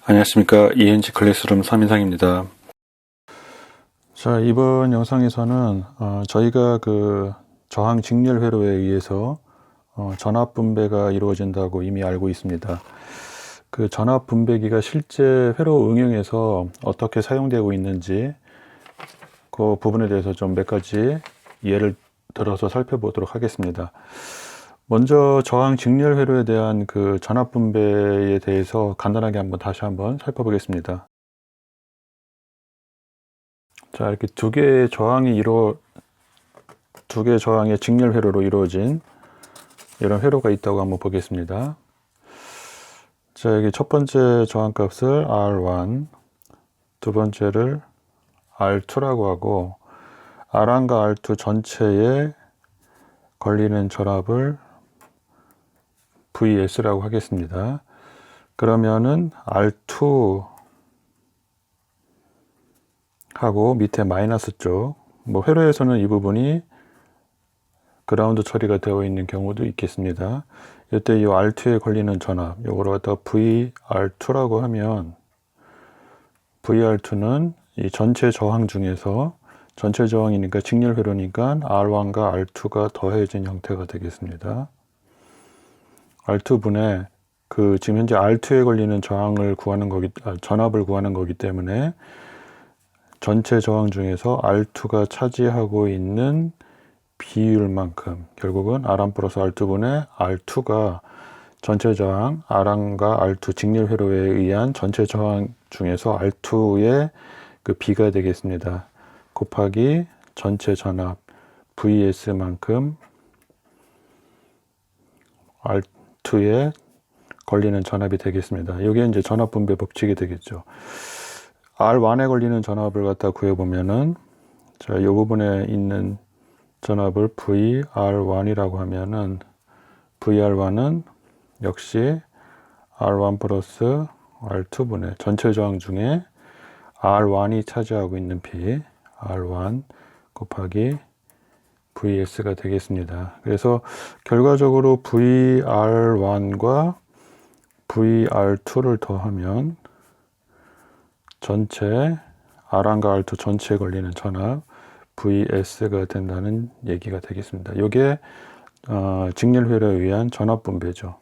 안녕하십니까. ENG 클래스룸 3인상입니다. 자, 이번 영상에서는 저희가 그 저항 직렬 회로에 의해서 전압 분배가 이루어진다고 이미 알고 있습니다. 그 전압 분배기가 실제 회로 응용에서 어떻게 사용되고 있는지 그 부분에 대해서 좀 몇 가지 예를 들어서 살펴보도록 하겠습니다. 먼저 저항 직렬 회로에 대한 그 전압 분배에 대해서 간단하게 다시 한번 살펴보겠습니다. 자, 이렇게 두 개의 저항의 직렬 회로로 이루어진 이런 회로가 있다고 한번 보겠습니다. 자, 여기 첫 번째 저항값을 R1, 두 번째를 R2라고 하고 R1과 R2 전체에 걸리는 전압을 VS라고 하겠습니다. 그러면은 R2 하고 밑에 마이너스 쪽, 회로에서는 이 부분이 그라운드 처리가 되어 있는 경우도 있겠습니다. 이때 이 R2에 걸리는 전압, 요거를 갖다가 VR2라고 하면 VR2는 이 전체 저항 중에서 전체 저항이니까 직렬 회로니까 R1과 R2가 더해진 형태가 되겠습니다. R2분의 그 지금 현재 R2에 걸리는 저항을 구하는 전압을 구하는 거기 때문에 전체 저항 중에서 R2가 차지하고 있는 비율만큼 결국은 R1 플러스 R2분의 R2가 전체 저항 R1과 R2 직렬 회로에 의한 전체 저항 중에서 R2의 그 비가 되겠습니다. 곱하기 전체 전압 VS만큼 R2에 걸리는 전압이 되겠습니다. 이게 이제 전압 분배 법칙이 되겠죠. R1에 걸리는 전압을 갖다 구해보면은, 자, 이 부분에 있는 전압을 VR1이라고 하면은, VR1은 역시 R1 플러스 R2분의 전체 저항 중에 R1이 차지하고 있는 비, R1 곱하기 VS가 되겠습니다. 그래서 결과적으로 VR1과 VR2를 더하면 전체 R1과 R2 전체에 걸리는 전압 VS가 된다는 얘기가 되겠습니다. 이게 직렬 회로에 의한 전압 분배죠.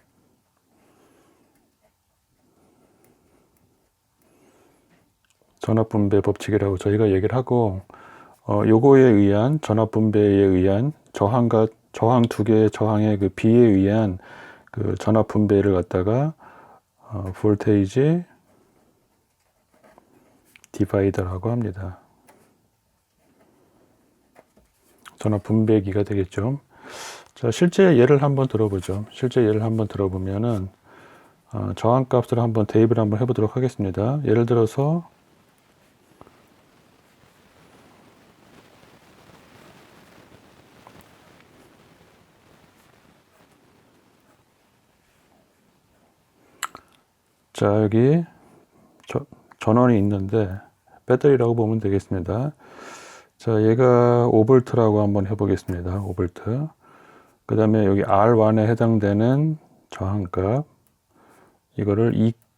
전압 분배 법칙이라고 저희가 얘기를 하고, 요거에 의한 전압 분배에 의한 저항 두 개의 저항의 그 비에 의한 그 전압 분배를 갖다가 볼테이지 디바이더라고 합니다. 전압 분배기가 되겠죠. 자, 실제 예를 한번 들어보죠. 실제 예를 한번 들어보면은 저항값을 한번 대입을 한번 해보도록 하겠습니다. 예를 들어서 자, 여기 전원이 있는데 배터리라고 보면 되겠습니다. 자, 얘가 5V라고 한번 해보겠습니다. 5V. 그 다음에 여기 R1에 해당되는 저항값, 이거를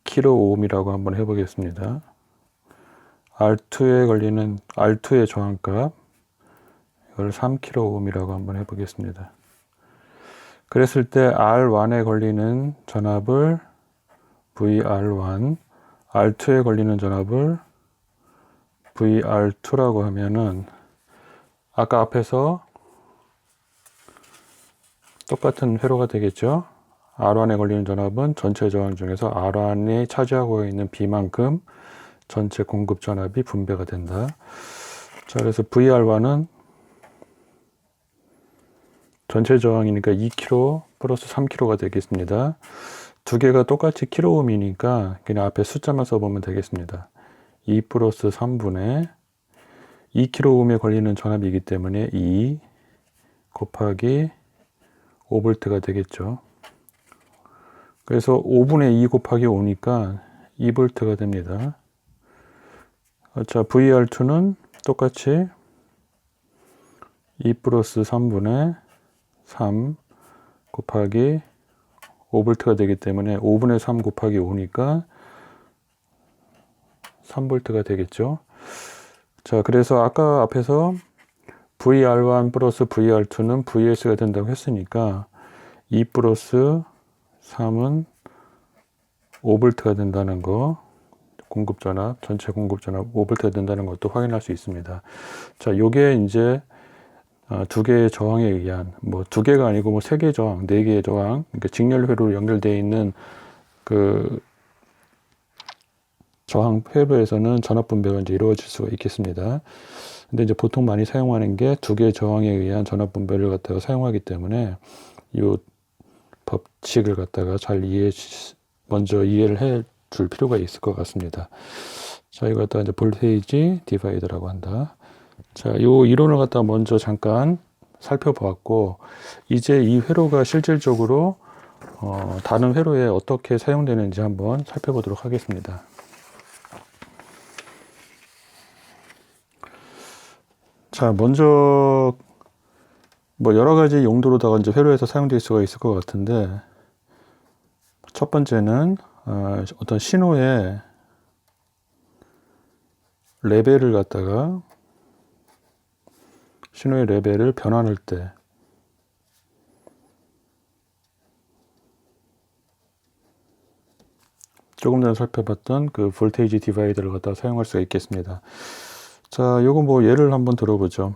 2kΩ이라고 한번 해보겠습니다. R2에 걸리는 R2의 저항값, 이걸 3kΩ이라고 한번 해보겠습니다. 그랬을 때 R1에 걸리는 전압을 VR1, R2에 걸리는 전압을 VR2라고 하면은 아까 앞에서 똑같은 회로가 되겠죠. R1에 걸리는 전압은 전체 저항 중에서 R1이 차지하고 있는 B만큼 전체 공급 전압이 분배가 된다. 자, 그래서 VR1은 전체 저항이니까 2kΩ 플러스 3kΩ가 되겠습니다. 두 개가 똑같이 킬로옴이니까 그냥 앞에 숫자만 써보면 되겠습니다. 2 플러스 3분의 2kΩ에 걸리는 전압이기 때문에 2 곱하기 5V가 되겠죠. 그래서 5분의 2 곱하기 5니까 2V가 됩니다. 자, VR2는 똑같이 2 플러스 3분의 3 곱하기 5V가 되기 때문에 5분의 3 곱하기 5니까 3V가 되겠죠. 자, 그래서 아까 앞에서 VR1 플러스 VR2는 VS가 된다고 했으니까 2 플러스 3은 5V가 된다는 거, 공급전압, 전체 공급전압 5V가 된다는 것도 확인할 수 있습니다. 자, 요게 이제 두 개의 저항에 의한, 뭐 두 개가 아니고 뭐 세 개의 저항, 네 개의 저항, 그러니까 직렬회로로 연결되어 있는 그 저항 회로에서는 전압 분배가 이제 이루어질 수가 있겠습니다. 근데 이제 보통 많이 사용하는 게 두 개의 저항에 의한 전압 분배를 갖다가 사용하기 때문에 이 법칙을 갖다가 잘 먼저 이해를 해 줄 필요가 있을 것 같습니다. 자, 이거 갖다가 이제 볼테이지 디바이더라고 한다. 자, 요 이론을 갖다가 먼저 잠깐 살펴보았고, 이제 이 회로가 실질적으로 다른 회로에 어떻게 사용되는지 한번 살펴보도록 하겠습니다. 자, 먼저 뭐 여러 가지 용도로다가 이제 회로에서 사용될 수가 있을 것 같은데, 첫 번째는 어떤 신호의 레벨을 갖다가 신호의 레벨을 변환할 때 조금 전에 살펴봤던 그 볼테이지 디바이더를 갖다가 사용할 수가 있겠습니다. 자, 요거 뭐 예를 한번 들어보죠.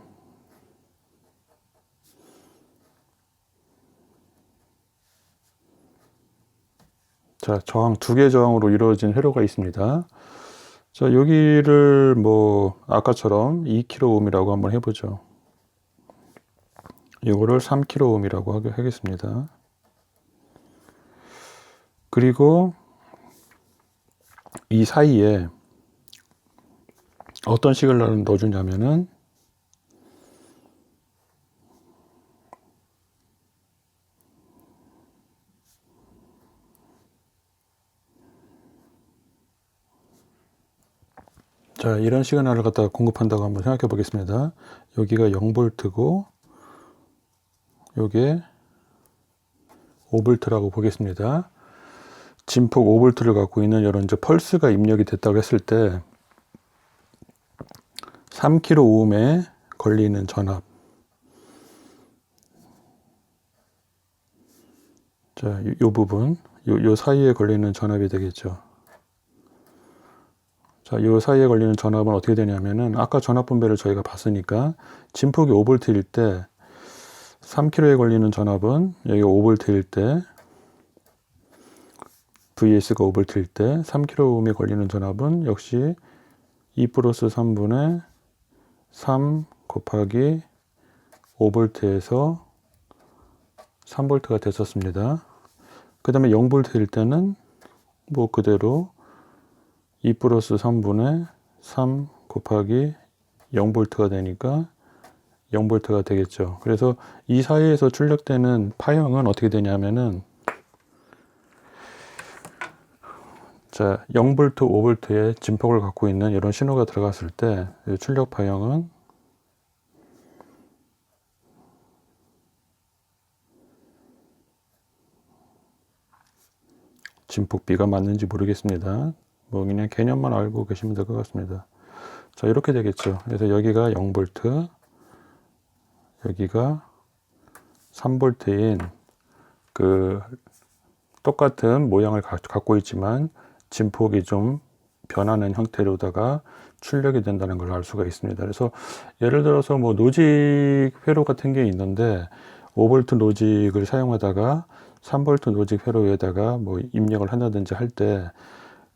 자, 저항, 두 개 저항으로 이루어진 회로가 있습니다. 자, 여기를 뭐 아까처럼 2kΩ이라고 한번 해보죠. 이거를 3kΩ이라고 하겠습니다. 그리고 이 사이에 어떤 시그널을 넣어주냐면은 자, 이런 시그널을 갖다가 공급한다고 한번 생각해 보겠습니다. 여기가 0V고 요게 5V라고 보겠습니다. 진폭 5V를 갖고 있는 이런 이제 펄스가 입력이 됐다고 했을 때 3kΩ에 걸리는 전압, 자, 요 부분, 요 사이에 걸리는 전압이 되겠죠. 자, 요 사이에 걸리는 전압은 어떻게 되냐면은 아까 전압 분배를 저희가 봤으니까 진폭이 5V일 때 3kg에 걸리는 전압은 여기 5V일 때 VS가 5V일 때 3kΩ에 걸리는 전압은 역시 2 플러스 3분의 3 곱하기 5V에서 3V가 됐었습니다. 그 다음에 0V일 때는 뭐 그대로 2 플러스 3분의 3 곱하기 0V가 되니까 0V가 되겠죠. 그래서 이 사이에서 출력되는 파형은 어떻게 되냐면은 자, 0V, 5V의 진폭을 갖고 있는 이런 신호가 들어갔을 때 출력 파형은 진폭비가 맞는지 모르겠습니다. 뭐 그냥 개념만 알고 계시면 될 것 같습니다. 자, 이렇게 되겠죠. 그래서 여기가 0V, 여기가 3V인 그 똑같은 모양을 갖고 있지만 진폭이 좀 변하는 형태로다가 출력이 된다는 걸 알 수가 있습니다. 그래서 예를 들어서 뭐 노직 회로 같은 게 있는데 5V 노직을 사용하다가 3V 노직 회로에다가 뭐 입력을 한다든지 할 때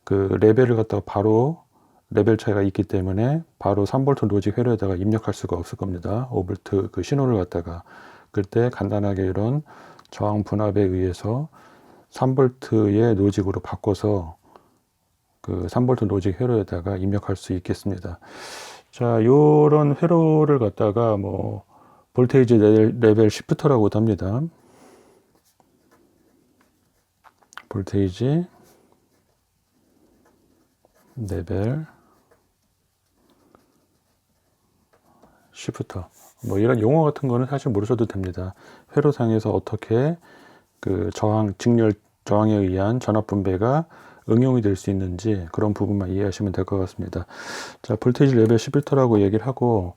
그 레벨을 갖다가 바로 레벨 차이가 있기 때문에 바로 3V 노직 회로에다가 입력할 수가 없을 겁니다. 5V 그 신호를 갖다가 그때 간단하게 이런 저항 분압에 의해서 3V의 노직으로 바꿔서 그 3V 노직 회로에다가 입력할 수 있겠습니다. 자, 요런 회로를 갖다가 뭐 볼테이지 레벨 시프터라고도 합니다. 볼테이지 레벨 시프터, 뭐 이런 용어 같은 거는 사실 모르셔도 됩니다. 회로상에서 어떻게 그 직렬 저항에 의한 전압 분배가 응용이 될 수 있는지 그런 부분만 이해하시면 될 것 같습니다. 자, 볼테이지 레벨 11터라고 얘기를 하고,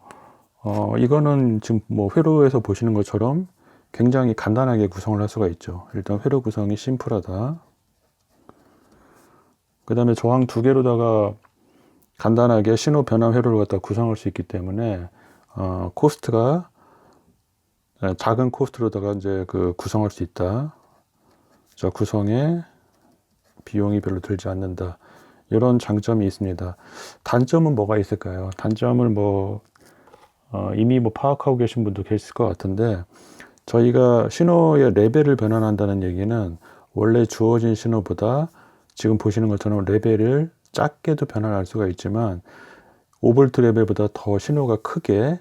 이거는 지금 뭐 회로에서 보시는 것처럼 굉장히 간단하게 구성을 할 수가 있죠. 일단 회로 구성이 심플하다. 그 다음에 저항 두 개로다가 간단하게 신호 변환 회로를 갖다 구성할 수 있기 때문에, 코스트가 작은 코스트로다가 이제 그 구성할 수 있다. 자, 구성에 비용이 별로 들지 않는다. 이런 장점이 있습니다. 단점은 뭐가 있을까요? 단점을 이미 파악하고 계신 분도 계실 것 같은데, 저희가 신호의 레벨을 변환한다는 얘기는 원래 주어진 신호보다 지금 보시는 것처럼 레벨을 작게도 변환할 수가 있지만 5V 레벨보다 더 신호가 크게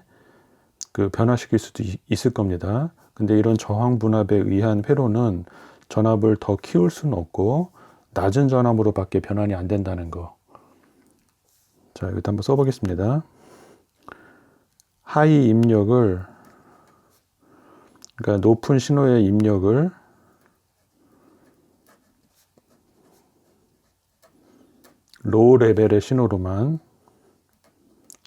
그 변화시킬 수도 있을 겁니다. 근데 이런 저항 분압에 의한 회로는 전압을 더 키울 수는 없고 낮은 전압으로 밖에 변환이 안 된다는 거. 자, 여기다 한번 써보겠습니다. 하이 입력을, 그러니까 높은 신호의 입력을 로우 레벨의 신호로만,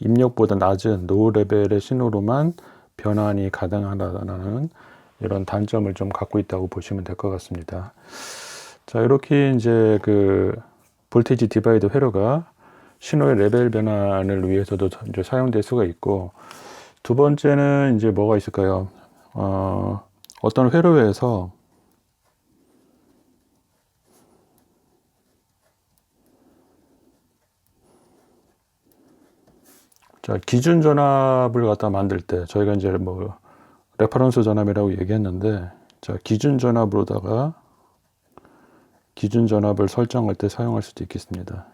입력보다 낮은 로우 레벨의 신호로만 변환이 가능하다는 이런 단점을 좀 갖고 있다고 보시면 될 것 같습니다. 자, 이렇게 이제 그 볼테이지 디바이더 회로가 신호의 레벨 변환을 위해서도 이제 사용될 수가 있고, 두 번째는 이제 뭐가 있을까요? 어떤 회로에서 자, 기준 전압을 갖다 만들 때 저희가 이제 레퍼런스 전압이라고 얘기했는데, 자, 기준 전압으로다가 기준 전압을 설정할 때 사용할 수도 있겠습니다.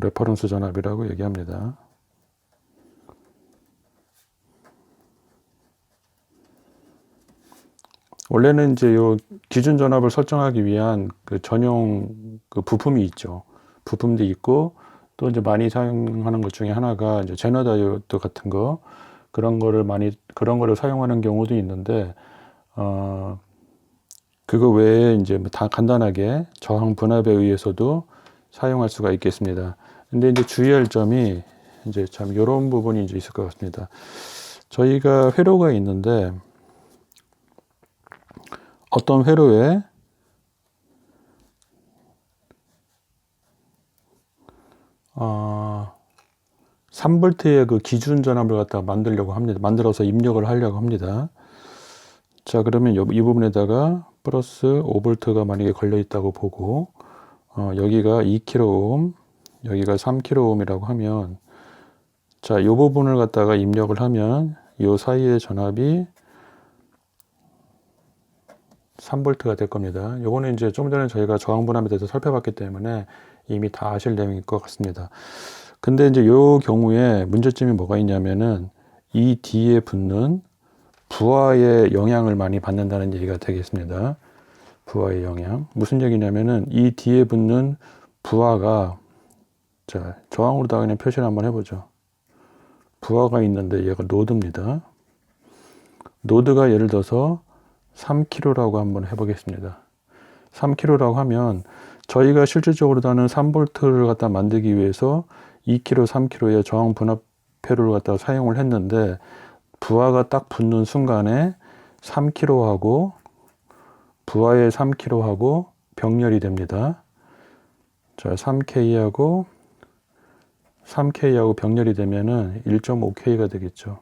레퍼런스 전압이라고 얘기합니다. 원래는 이제 요 기준 전압을 설정하기 위한 그 전용 그 부품이 있죠. 부품도 있고, 또 이제 많이 사용하는 것 중에 하나가 이제 제너 다이오드 같은 거, 그런 거를 사용하는 경우도 있는데, 그거 외에 이제 다 간단하게 저항 분압에 의해서도 사용할 수가 있겠습니다. 근데 이제 주의할 점이 이제 참 이런 부분이 이제 있을 것 같습니다. 저희가 회로가 있는데, 어떤 회로에 3V의 그 기준 전압을 갖다 만들려고 합니다. 만들어서 입력을 하려고 합니다. 자, 그러면 이 부분에다가 플러스 5V가 만약에 걸려 있다고 보고, 여기가 2kΩ, 여기가 3kΩ이라고 하면, 자, 이 부분을 갖다가 입력을 하면 이 사이의 전압이 3V가 될 겁니다. 요거는 이제 좀 전에 저희가 저항 분압에 대해서 살펴봤기 때문에 이미 다 아실 내용일 것 같습니다. 근데 이제 요 경우에 문제점이 뭐가 있냐면은 이 뒤에 붙는 부하의 영향을 많이 받는다는 얘기가 되겠습니다. 부하의 영향. 무슨 얘기냐면은 이 뒤에 붙는 부하가, 자, 저항으로다가 그냥 표시를 한번 해보죠. 부하가 있는데 얘가 노드입니다. 노드가 예를 들어서 3kg라고 한번 해보겠습니다. 3kg라고 하면 저희가 실질적으로 다는 3V를 갖다 만들기 위해서 2kg, 3kg의 저항 분압 회로를 갖다 사용을 했는데, 부하가 딱 붙는 순간에 3kg하고 부하의 3kg하고 병렬이 됩니다. 자, 3K하고 병렬이 되면은 1.5K가 되겠죠.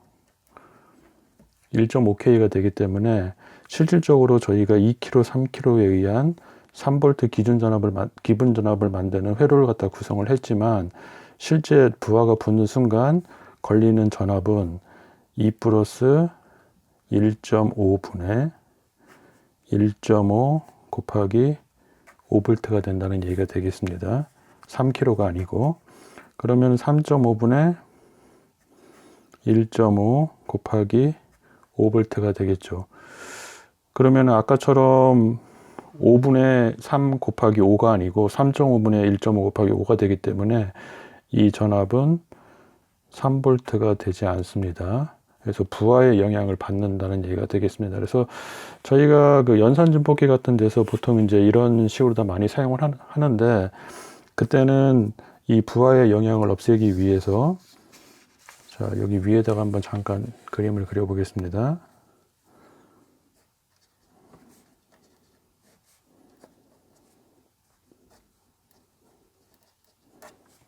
1.5K가 되기 때문에 실질적으로 저희가 2kg, 3kg에 의한 3V 기준 전압을 만드는 회로를 갖다 구성을 했지만, 실제 부하가 붙는 순간 걸리는 전압은 2 플러스 1.5분의 1.5 곱하기 5V가 된다는 얘기가 되겠습니다. 3kg가 아니고, 그러면 3.5분의 1.5 곱하기 5V가 되겠죠. 그러면 아까처럼 5분의 3 곱하기 5가 아니고 3.5분의 1.5 곱하기 5가 되기 때문에 이 전압은 3V가 되지 않습니다. 그래서 부하의 영향을 받는다는 얘기가 되겠습니다. 그래서 저희가 그 연산증폭기 같은 데서 보통 이제 이런 식으로 다 많이 사용을 하는데, 그때는 이 부하의 영향을 없애기 위해서, 자, 여기 위에다가 한번 잠깐 그림을 그려 보겠습니다.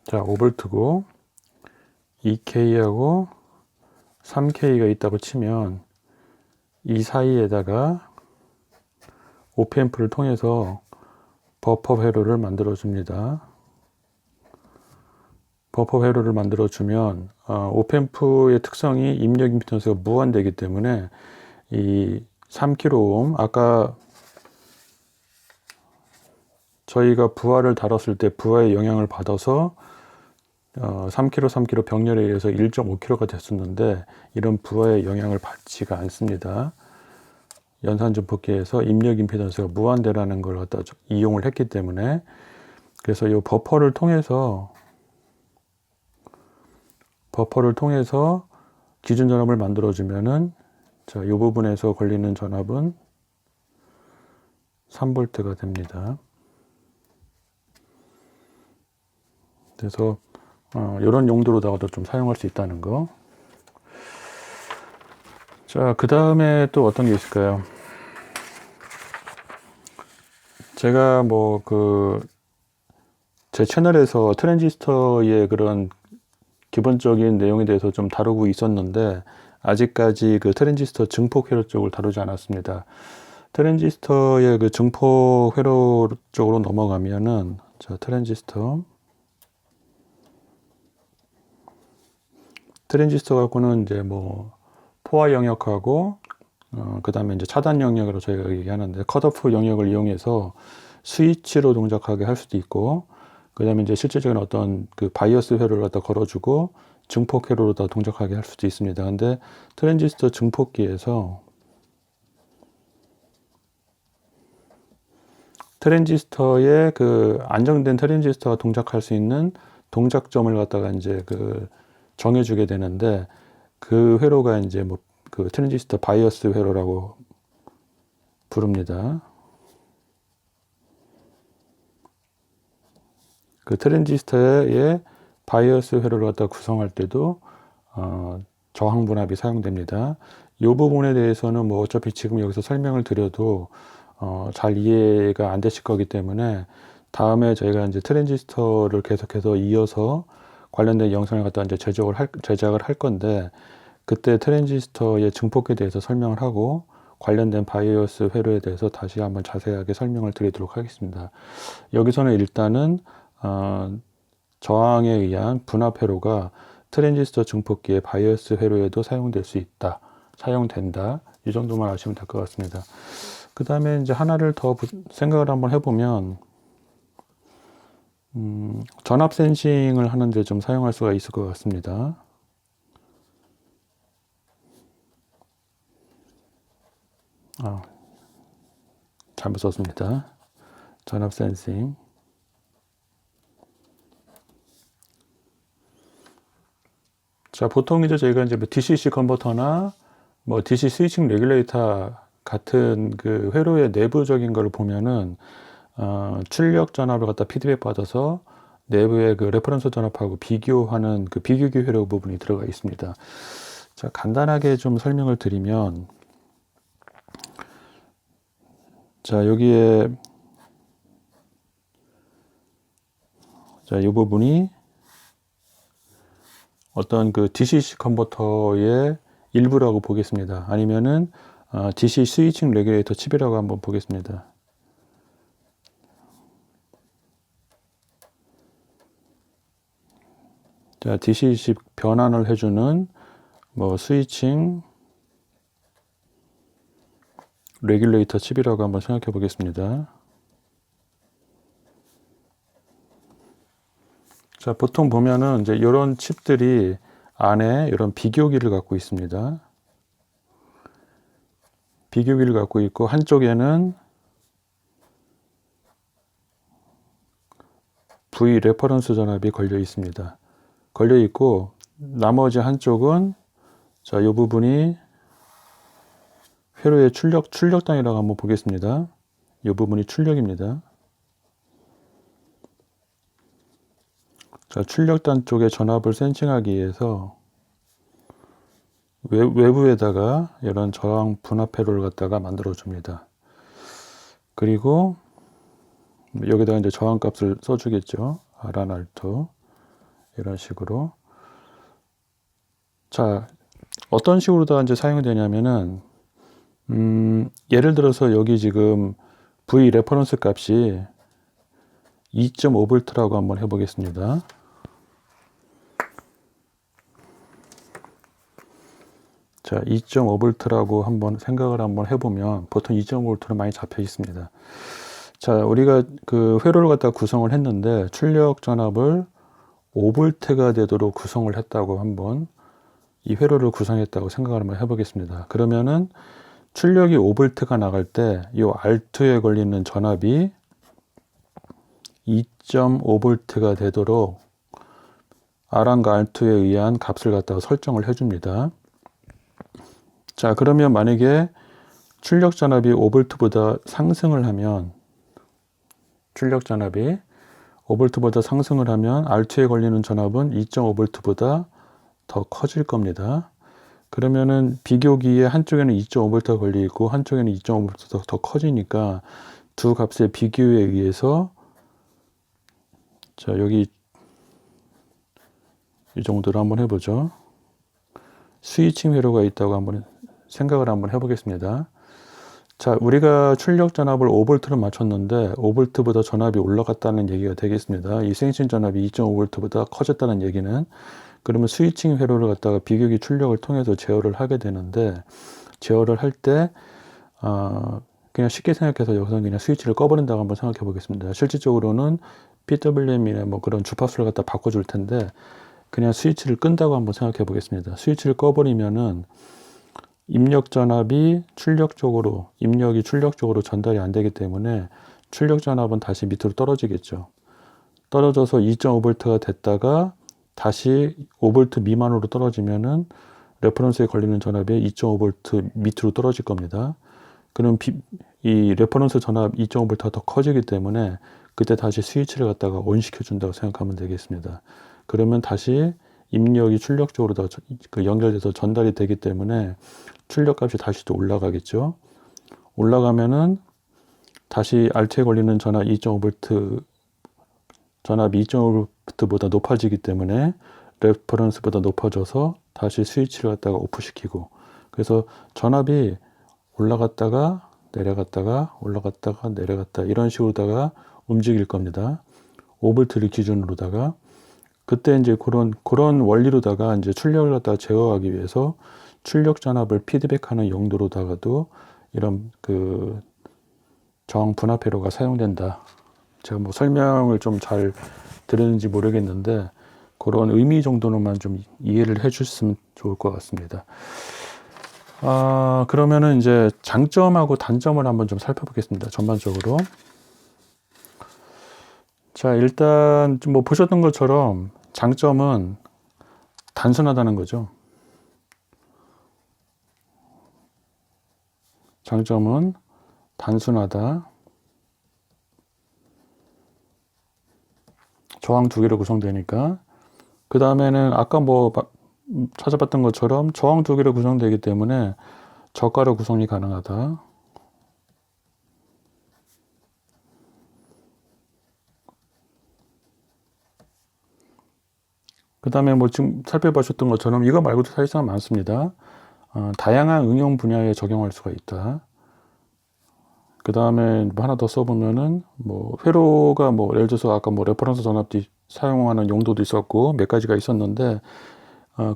자, 5V고 2K하고 3K가 있다고 치면 이 사이에다가 오프앰프를 통해서 버퍼 회로를 만들어 줍니다. 버퍼 회로를 만들어 주면 오프앰프의 특성이 입력 임피던스가 무한되기 때문에 이 3kΩ, 아까 저희가 부하를 다뤘을 때 부하의 영향을 받아서 3kg, 3kg 병렬에 의해서 1.5kg가 됐었는데, 이런 부하의 영향을 받지가 않습니다. 연산증폭기에서 입력 임피던스가 무한대라는 걸 갖다 이용을 했기 때문에, 그래서 이 버퍼를 통해서 기준 전압을 만들어 주면은, 자, 이 부분에서 걸리는 전압은 3V가 됩니다. 그래서 이런 용도로다가도 좀 사용할 수 있다는 거. 자, 그 다음에 또 어떤 게 있을까요? 제가 뭐 제 채널에서 트랜지스터의 그런 기본적인 내용에 대해서 좀 다루고 있었는데, 아직까지 그 트랜지스터 증폭 회로 쪽을 다루지 않았습니다. 트랜지스터의 그 증폭 회로 쪽으로 넘어가면은, 자, 트랜지스터 갖고는 이제 뭐 포화 영역하고 그 다음에 이제 차단 영역으로 저희가 얘기하는데, 컷오프 영역을 이용해서 스위치로 동작하게 할 수도 있고, 그 다음에 이제 실제적인 어떤 그 바이어스 회로를 갖다 걸어주고 증폭 회로로 다 동작하게 할 수도 있습니다. 근데 트랜지스터 증폭기에서 트랜지스터의 그 안정된 트랜지스터가 동작할 수 있는 동작점을 갖다가 이제 정해주게 되는데, 그 회로가 이제 뭐 그 트랜지스터 바이어스 회로라고 부릅니다. 그 트랜지스터의 바이어스 회로를 갖다 구성할 때도 저항 분압이 사용됩니다. 이 부분에 대해서는 뭐 어차피 지금 여기서 설명을 드려도 잘 이해가 안 되실 거기 때문에, 다음에 저희가 이제 트랜지스터를 계속해서 이어서 관련된 영상을 갖다 이제 제작을 할 건데, 그때 트랜지스터의 증폭에 대해서 설명을 하고 관련된 바이어스 회로에 대해서 다시 한번 자세하게 설명을 드리도록 하겠습니다. 여기서는 일단은 저항에 의한 분압 회로가 트랜지스터 증폭기의 바이어스 회로에도 사용된다. 이 정도만 아시면 될 것 같습니다. 그 다음에 이제 하나를 더 생각을 한번 해보면, 전압 센싱을 하는데 좀 사용할 수가 있을 것 같습니다. 잘못 썼습니다. 전압 센싱. 자, 보통 이제 저희가 이제 뭐 DCC 컨버터나 뭐 DC 스위칭 레귤레이터 같은 그 회로의 내부적인 걸 보면은 출력 전압을 갖다 피드백 받아서 내부의 그 레퍼런스 전압하고 비교하는 그 비교기 회로 부분이 들어가 있습니다. 자, 간단하게 좀 설명을 드리면, 자, 여기에 자, 이 부분이 어떤 그 DCC 컨버터의 일부라고 보겠습니다. 아니면은 DC 스위칭 레귤레이터 칩이라고 한번 보겠습니다. 자, DC 변환을 해주는 뭐 스위칭 레귤레이터 칩이라고 한번 생각해 보겠습니다. 자, 보통 보면은 이제 이런 칩들이 안에 이런 비교기를 갖고 있습니다. 비교기를 갖고 있고, 한쪽에는 V 레퍼런스 전압이 걸려 있습니다. 걸려 있고, 나머지 한쪽은 자, 이 부분이 회로의 출력단이라고 한번 보겠습니다. 이 부분이 출력입니다. 자, 출력단 쪽에 전압을 센싱하기 위해서 외부에다가 이런 저항 분압 회로를 갖다가 만들어 줍니다. 그리고 여기다가 이제 저항값을 써주겠죠. R1, R2 이런 식으로. 자, 어떤 식으로 다 이제 사용이 되냐면은 예를 들어서 여기 지금 V 레퍼런스 값이 2.5V라고 한번 해보겠습니다. 자, 2.5V라고 한번 생각을 한번 해보면 보통 2.5V는 많이 잡혀 있습니다. 자, 우리가 그 회로를 갖다 구성을 했는데 출력 전압을 5V가 되도록 구성을 했다고 한번 이 회로를 구성했다고 생각을 한번 해보겠습니다. 그러면은 출력이 5V가 나갈 때 이 R2에 걸리는 전압이 2.5V가 되도록 R1과 R2에 의한 값을 갖다가 설정을 해줍니다. 자, 그러면 만약에 출력 전압이 5V보다 상승을 하면 출력 전압이 5V보다 상승을 하면 R2에 걸리는 전압은 2.5V보다 더 커질 겁니다. 그러면은 비교기에 한쪽에는 2.5V가 걸려 있고 한쪽에는 2.5V가 더 커지니까 두 값의 비교에 의해서 자, 여기 이 정도로 한번 해보죠. 스위칭 회로가 있다고 한번 생각을 한번 해보겠습니다. 자, 우리가 출력 전압을 5V로 맞췄는데 5V보다 전압이 올라갔다는 얘기가 되겠습니다. 이 생신 전압이 2.5V보다 커졌다는 얘기는 그러면 스위칭 회로를 갖다가 비교기 출력을 통해서 제어를 하게 되는데 제어를 할 때 그냥 쉽게 생각해서 여기서 그냥 스위치를 꺼버린다고 한번 생각해 보겠습니다. 실질적으로는 PWM이나 뭐 그런 주파수를 갖다 바꿔줄 텐데 그냥 스위치를 끈다고 한번 생각해 보겠습니다. 스위치를 꺼버리면은 입력 전압이 입력이 출력 쪽으로 전달이 안 되기 때문에 출력 전압은 다시 밑으로 떨어지겠죠. 떨어져서 2.5V가 됐다가 다시 5V 미만으로 떨어지면은 레퍼런스에 걸리는 전압이 2.5V 밑으로 떨어질 겁니다. 그럼 이 레퍼런스 전압 2.5V가 더 커지기 때문에 그때 다시 스위치를 갖다가 온 시켜준다고 생각하면 되겠습니다. 그러면 다시 입력이 출력 쪽으로 더 연결돼서 전달이 되기 때문에 출력값이 다시 또 올라가겠죠. 올라가면은 다시 R2에 걸리는 전압 2.5V 전압이 2.5V보다 높아지기 때문에 레퍼런스보다 높아져서 다시 스위치를 갖다가 오프시키고 그래서 전압이 올라갔다가 내려갔다가 올라갔다가 내려갔다 이런 식으로다가 움직일 겁니다. 5V를 기준으로다가 그때 이제 그런 원리로다가 이제 출력을 갖다가 제어하기 위해서 출력 전압을 피드백하는 용도로다가도 이런 그 저항 분압 회로가 사용된다. 제가 뭐 설명을 좀 잘 드렸는지 모르겠는데 그런 의미 정도로만 좀 이해를 해주셨으면 좋을 것 같습니다. 그러면은 이제 장점하고 단점을 한번 좀 살펴보겠습니다. 전반적으로. 자, 일단 좀 뭐 보셨던 것처럼 장점은 단순하다는 거죠. 장점은 단순하다. 저항 두 개로 구성되니까. 그 다음에는 아까 뭐 찾아봤던 것처럼 저항 두 개로 구성되기 때문에 저가로 구성이 가능하다. 그 다음에 뭐 지금 살펴보셨던 것처럼 이거 말고도 사실상 많습니다. 다양한 응용 분야에 적용할 수가 있다. 그 다음에 뭐 하나 더 써보면은 뭐 회로가 뭐 예를 들어서 아까 뭐 레퍼런스 전압도 사용하는 용도도 있었고 몇 가지가 있었는데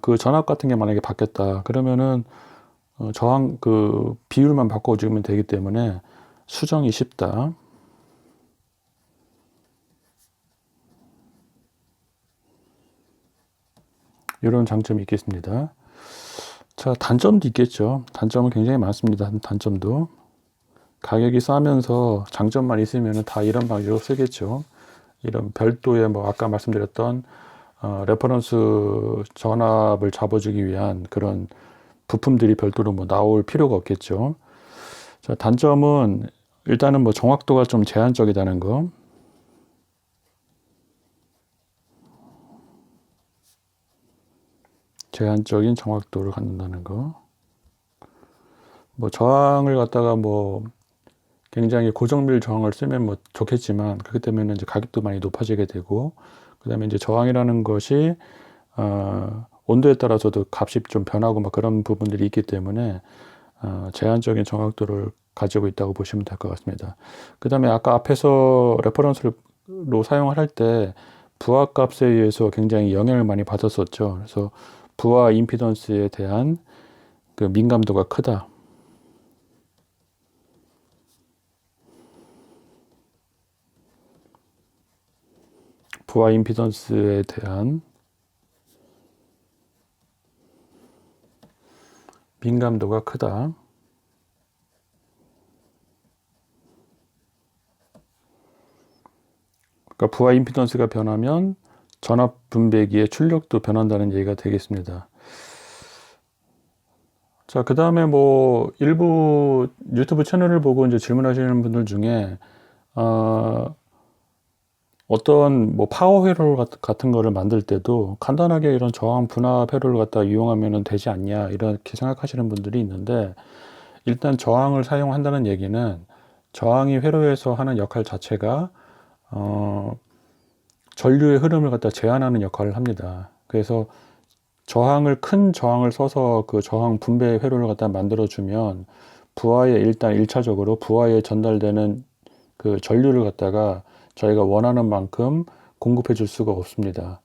그 전압 같은 게 만약에 바뀌었다 그러면은 저항 그 비율만 바꿔주면 되기 때문에 수정이 쉽다. 이런 장점이 있겠습니다. 자, 단점도 있겠죠. 단점은 굉장히 많습니다. 단점도. 가격이 싸면서 장점만 있으면 다 이런 방식으로 쓰겠죠. 이런 별도의 뭐 아까 말씀드렸던 레퍼런스 전압을 잡아주기 위한 그런 부품들이 별도로 뭐 나올 필요가 없겠죠. 자, 단점은 일단은 뭐 정확도가 좀 제한적이다는 거. 제한적인 정확도를 갖는다는 거. 뭐 저항을 갖다가 뭐 굉장히 고정밀 저항을 쓰면 뭐 좋겠지만, 그렇기 때문에 이제 가격도 많이 높아지게 되고, 그 다음에 이제 저항이라는 것이 온도에 따라서도 값이 좀 변하고 막 그런 부분들이 있기 때문에 제한적인 정확도를 가지고 있다고 보시면 될 것 같습니다. 그 다음에 아까 앞에서 레퍼런스로 사용을 할 때 부하 값에 의해서 굉장히 영향을 많이 받았었죠. 그래서 부하 임피던스에 대한 그 민감도가 크다. 부하 임피던스에 대한 민감도가 크다. 그러니까 부하 임피던스가 변하면 전압 분배기의 출력도 변한다는 얘기가 되겠습니다. 자, 그 다음에 뭐 일부 유튜브 채널을 보고 이제 질문하시는 분들 중에 어떤 뭐 파워 회로 같은 거를 만들 때도 간단하게 이런 저항 분압 회로를 갖다 이용하면 되지 않냐 이렇게 생각하시는 분들이 있는데, 일단 저항을 사용한다는 얘기는 저항이 회로에서 하는 역할 자체가 전류의 흐름을 갖다 제한하는 역할을 합니다. 그래서 큰 저항을 써서 그 저항 분배 회로를 갖다 만들어주면 부하에 일단 1차적으로 부하에 전달되는 그 전류를 갖다가 저희가 원하는 만큼 공급해 줄 수가 없습니다.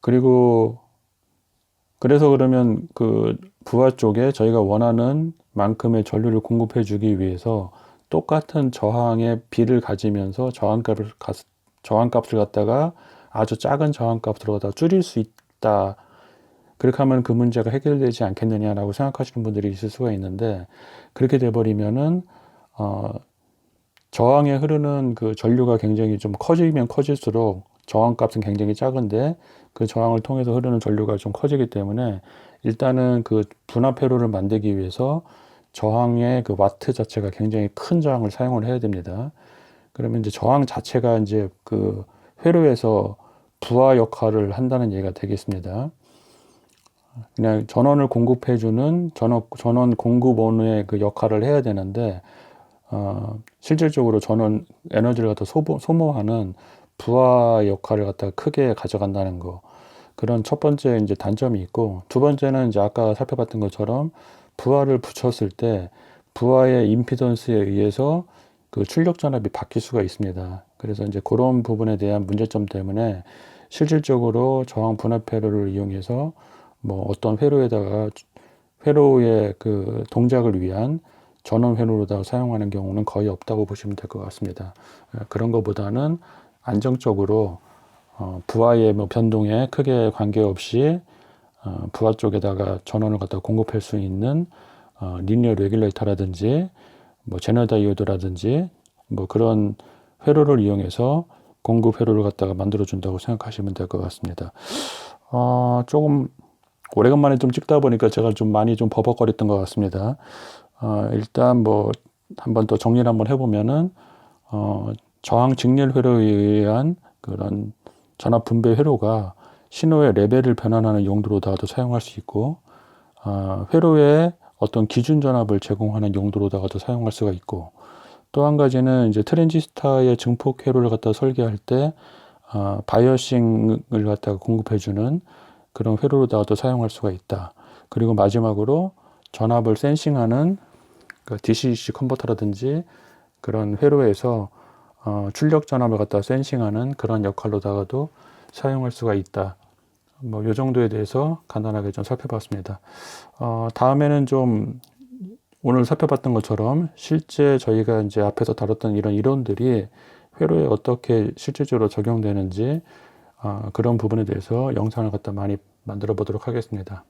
그리고 그래서 그러면 그 부하 쪽에 저희가 원하는 만큼의 전류를 공급해 주기 위해서 똑같은 저항의 비를 가지면서 저항값을 갖다가 아주 작은 저항값으로 갖다 줄일 수 있다. 그렇게 하면 그 문제가 해결되지 않겠느냐라고 생각하시는 분들이 있을 수가 있는데, 그렇게 돼버리면은 저항에 흐르는 그 전류가 굉장히 좀 커지면 커질수록 저항값은 굉장히 작은데 그 저항을 통해서 흐르는 전류가 좀 커지기 때문에 일단은 그 분압 회로를 만들기 위해서 저항의 그 와트 자체가 굉장히 큰 저항을 사용을 해야 됩니다. 그러면 이제 저항 자체가 이제 그 회로에서 부하 역할을 한다는 얘기가 되겠습니다. 그냥 전원을 공급해주는 전원 공급원의 그 역할을 해야 되는데, 실질적으로 전원 에너지를 갖다 소모하는 부하 역할을 갖다 크게 가져간다는 거. 그런 첫 번째 이제 단점이 있고, 두 번째는 이제 아까 살펴봤던 것처럼 부하를 붙였을 때 부하의 임피던스에 의해서 그 출력 전압이 바뀔 수가 있습니다. 그래서 이제 그런 부분에 대한 문제점 때문에 실질적으로 저항 분압 회로를 이용해서 뭐 어떤 회로의 그 동작을 위한 전원 회로로다가 사용하는 경우는 거의 없다고 보시면 될 것 같습니다. 그런 것보다는 안정적으로 부하의 뭐 변동에 크게 관계없이 부하 쪽에다가 전원을 갖다 공급할 수 있는 리니어 레귤레이터라든지 뭐 제너 다이오드라든지 뭐 그런 회로를 이용해서 공급 회로를 갖다가 만들어 준다고 생각하시면 될 것 같습니다. 조금 오래간만에 좀 찍다 보니까 제가 좀 많이 좀 버벅거렸던 것 같습니다. 일단 뭐 한번 더 정리를 한번 해보면은 저항 직렬 회로에 의한 그런 전압 분배 회로가 신호의 레벨을 변환하는 용도로다가도 사용할 수 있고, 회로에 어떤 기준 전압을 제공하는 용도로다가도 사용할 수가 있고, 또 한 가지는 이제 트랜지스타의 증폭 회로를 갖다 설계할 때 바이어싱을 갖다가 공급해주는 그런 회로로다가도 사용할 수가 있다. 그리고 마지막으로 전압을 센싱하는 그 DC-DC 컨버터라든지 그런 회로에서 출력 전압을 갖다 센싱하는 그런 역할로다가도 사용할 수가 있다. 뭐 요 정도에 대해서 간단하게 좀 살펴봤습니다. 다음에는 좀 오늘 살펴봤던 것처럼 실제 저희가 이제 앞에서 다뤘던 이런 이론들이 회로에 어떻게 실질적으로 적용되는지 그런 부분에 대해서 영상을 갖다 많이 만들어 보도록 하겠습니다.